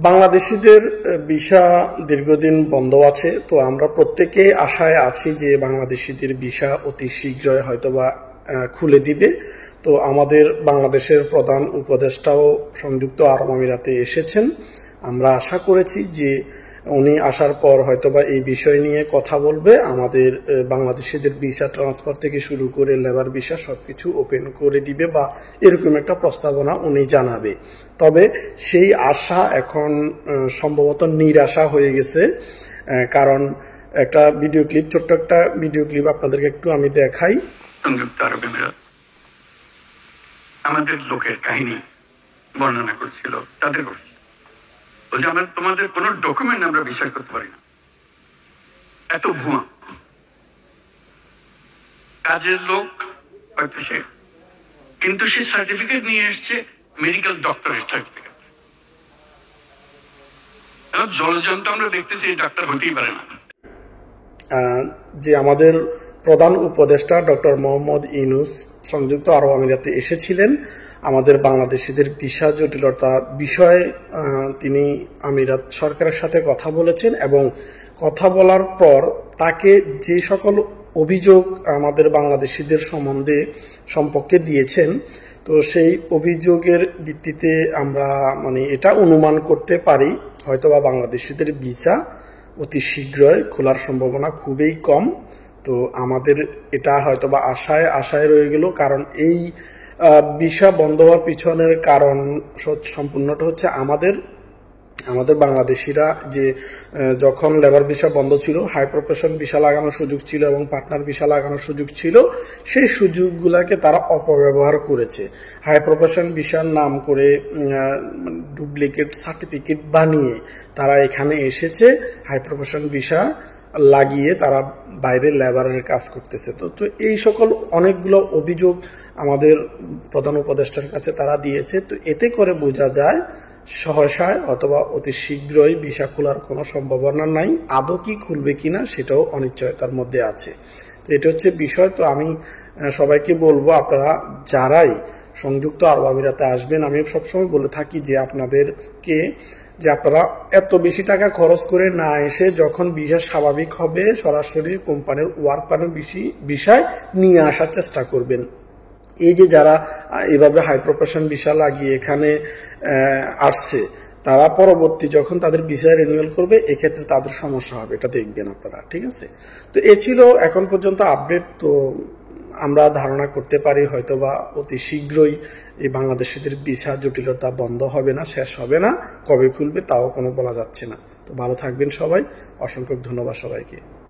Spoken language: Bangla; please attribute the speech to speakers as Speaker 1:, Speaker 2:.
Speaker 1: বাংলাদেশিদের ভিসা দীর্ঘদিন বন্ধ আছে, তো আমরা প্রত্যেকে আশায় আছি যে বাংলাদেশিদের ভিসা অতি শীঘ্রই হয়তোবা খুলে দিবে। তো আমাদের বাংলাদেশের প্রধান উপদেষ্টাও সংযুক্ত আরব আমিরাতে এসেছেন। আমরা আশা করেছি যে উনি আসার পর হয়তোবা এই বিষয় নিয়ে কথা বলবে, আমাদের বাংলাদেশিদের ভিসা ট্রান্সফার থেকে শুরু করে লেবার ভিসা সবকিছু ওপেন করে দিবে বা এরকম একটা প্রস্তাবনা উনি জানাবে। তবে সেই আশা এখন সম্ভবত নিরাশা হয়ে গেছে, কারণ একটা ভিডিও ক্লিপ, ছোট্ট একটা ভিডিও ক্লিপ আপনাদেরকে একটু আমি দেখাই।
Speaker 2: সংযুক্ত আরব আমিরাত আমাদের লোকের কাহিনী বর্ণনা করছিল, তাদের বলছে আমরা তোমাদের কোনো ডকুমেন্ট আমরা বিশ্বাস করতে পারি না, এত ভুয়া। কাজের লোক হয়তো সে, কিন্তু সে সার্টিফিকেট নিয়ে এসছে মেডিকেল ডক্টরের সার্টিফিকেট। জলজন্ত আমরা দেখতেছি এই ডাক্তার হতেই পারে না।
Speaker 1: যে আমাদের প্রধান উপদেষ্টা ডক্টর মোহাম্মদ ইউনূস সংযুক্ত আরব আমিরাতে এসেছিলেন, আমাদের বাংলাদেশিদের ভিসা জটিলতা বিষয়ে তিনি আমিরাত সরকারের সাথে কথা বলেছেন এবং কথা বলার পর তাকে যে সকল অভিযোগ আমাদের বাংলাদেশিদের সম্পর্কে দিয়েছেন, তো সেই অভিযোগের ভিত্তিতে আমরা এটা অনুমান করতে পারি হয়তোবা বাংলাদেশিদের ভিসা অতি শীঘ্রই খোলার সম্ভাবনা খুবই কম। তো আমাদের এটা হয়তোবা আশায় রয়ে গেল, কারণ এই ভিসা বন্ধ হওয়ার পিছনের কারণ সম্পূর্ণটা হচ্ছে আমাদের বাংলাদেশিরা যে যখন লেবার ভিসা বন্ধ ছিল, হাই প্রফেশন ভিসা লাগানোর সুযোগ ছিল এবং পার্টনার ভিসা লাগানোর সুযোগ ছিল, সেই সুযোগগুলোকে তারা অপব্যবহার করেছে। হাই প্রফেশন ভিসার নাম করে ডুপ্লিকেট সার্টিফিকেট বানিয়ে তারা এখানে এসেছে, হাই প্রফেশন ভিসা লাগিয়ে তারা বাইরে লেবারের কাজ করতেছে। তো এই সকল অনেকগুলো অভিযোগ আমাদের প্রধান উপদেষ্টার কাছে তারা দিয়েছে। তো এতে করে বোঝা যায় সহসায় অথবা অতি শীঘ্রই ভিসা খোলার কোনো সম্ভাবনা নাই। আদৌ কি খুলবে কিনা সেটাও অনিশ্চয়তার মধ্যে আছে। তো এটা হচ্ছে বিষয়। তো আমি সবাইকে বলবো, আপনারা যারাই সংযুক্ত আরব আমিরাতে আসবেন, আমি সবসময় বলে থাকি যে আপনারা এত বেশি টাকা খরচ করে না এসে যখন ভিসা স্বাভাবিক হবে সরাসরি কোম্পানির ওয়ার্ক পারমিট ভিসায় নিয়ে আসার চেষ্টা করবেন। এই যে যারা এভাবে হাই প্রফেশন ভিসা লাগিয়ে এখানে আসছে, তারা পরবর্তী যখন তাদের ভিসা রিনিউয়াল করবে এক্ষেত্রে তাদের সমস্যা হবে, এটা দেখবেন আপনারা, ঠিক আছে? তো এ ছিল এখন পর্যন্ত আপডেট। তো আমরা ধারণা করতে পারি হয়তোবা অতি শীঘ্রই এই বাংলাদেশিদের ভিসা জটিলতা বন্ধ হবে না, শেষ হবে না। কবে খুলবে তাও কোনো বলা যাচ্ছে না। তো ভালো থাকবেন সবাই, অসংখ্য ধন্যবাদ সবাইকে।